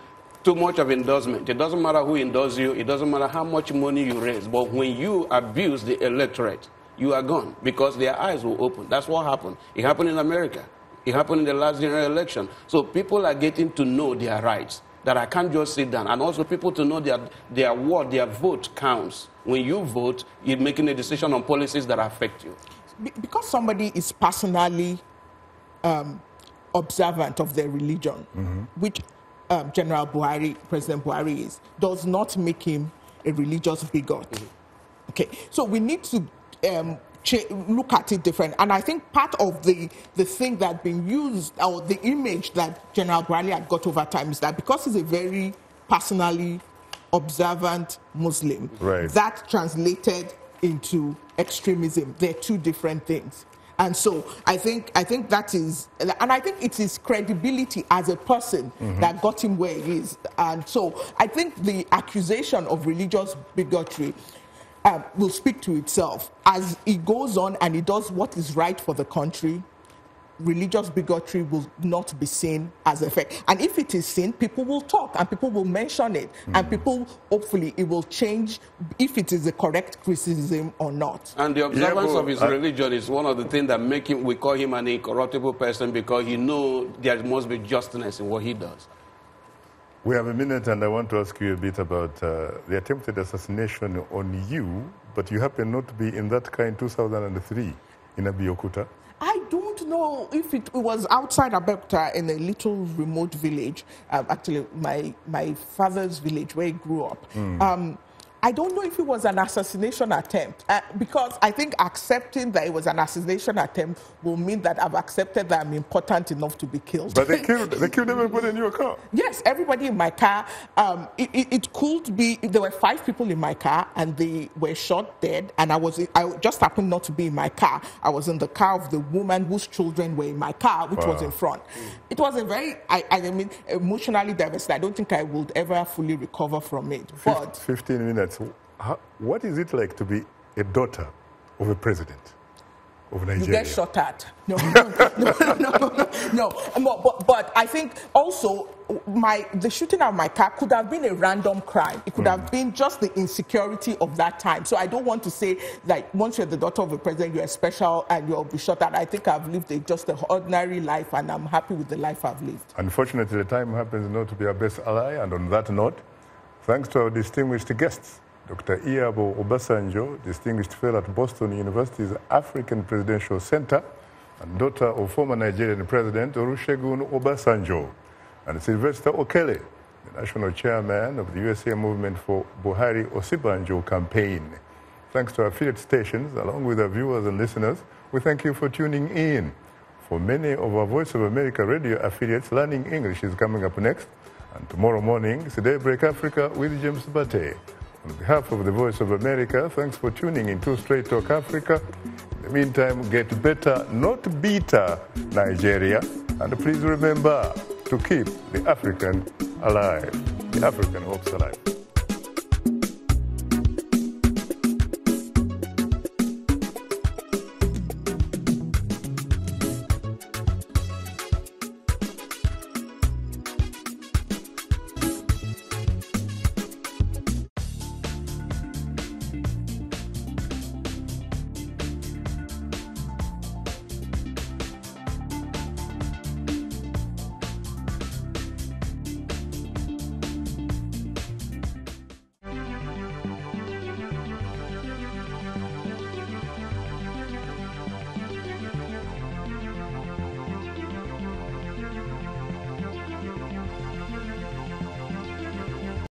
Speaker 13: too much of endorsement. It doesn't matter who endorses you. It doesn't matter how much money you raise. But when you abuse the electorate, you are gone because their eyes will open. That's what happened. It happened in America. It happened in the last general election. So people are getting to know their rights, that I can't just sit down. And also people to know their word, their vote counts. When you vote, you're making a decision on policies that affect you.
Speaker 8: Because somebody is personally observant of their religion, which General Buhari, President Buhari is, does not make him a religious bigot. Okay, so we need to look at it different. And I think part of the thing that's been used, or the image that General Buhari had got over time, is that because he's a very personally observant Muslim, that translated into extremism. They're two different things. And so I think that is, and I think it is credibility as a person that got him where he is. And so I think the accusation of religious bigotry will speak to itself. As he goes on and he does what is right for the country, religious bigotry will not be seen as a fact. And if it is seen, people will talk and people will mention it. And people, hopefully, it will change if it is a correct criticism or not.
Speaker 13: And the observance of his religion is one of the things that make him, we call him an incorruptible person, because he knows there must be justness in what he does.
Speaker 1: We have a minute, and I want to ask you a bit about the attempted assassination on you, but you happen not to be in that car in 2003 in Abiyokuta. I
Speaker 8: don't know if it was outside Abeokuta in a little remote village, actually my father's village where he grew up. I don't know if it was an assassination attempt, because I think accepting that it was an assassination attempt will mean that I've accepted that I'm important enough to be killed.
Speaker 1: But they killed everybody in your car?
Speaker 8: Yes, everybody in my car. It could be, there were 5 people in my car and they were shot dead, and I just happened not to be in my car. I was in the car of the woman whose children were in my car, which was in front. It was a very, I mean, emotionally devastating. I don't think I would ever fully recover from it. But
Speaker 1: 15 minutes. What is it like to be a daughter of a president of Nigeria?
Speaker 8: You get shot at. No. But I think also the shooting of my car could have been a random crime. It could have been just the insecurity of that time. So I don't want to say that once you're the daughter of a president, you're special and you'll be shot at. I think I've lived just an ordinary life, and I'm happy with the life I've lived.
Speaker 1: Unfortunately, the time happens not to be our best ally. And on that note, thanks to our distinguished guests, Dr. Iyabode Obasanjo, distinguished fellow at Boston University's African Presidential Center, and daughter of former Nigerian President Olusegun Obasanjo, and Sylvester Okere, the national chairman of the USA Movement for Buhari-Osibanjo campaign. Thanks to our affiliate stations, along with our viewers and listeners, we thank you for tuning in. For many of our Voice of America radio affiliates, Learning English is coming up next, and tomorrow morning is Daybreak Africa with James Bate. On behalf of the Voice of America, thanks for tuning in to Straight Talk Africa. In the meantime, get better, not bitter, Nigeria. And please remember to keep the African alive, the African hopes alive.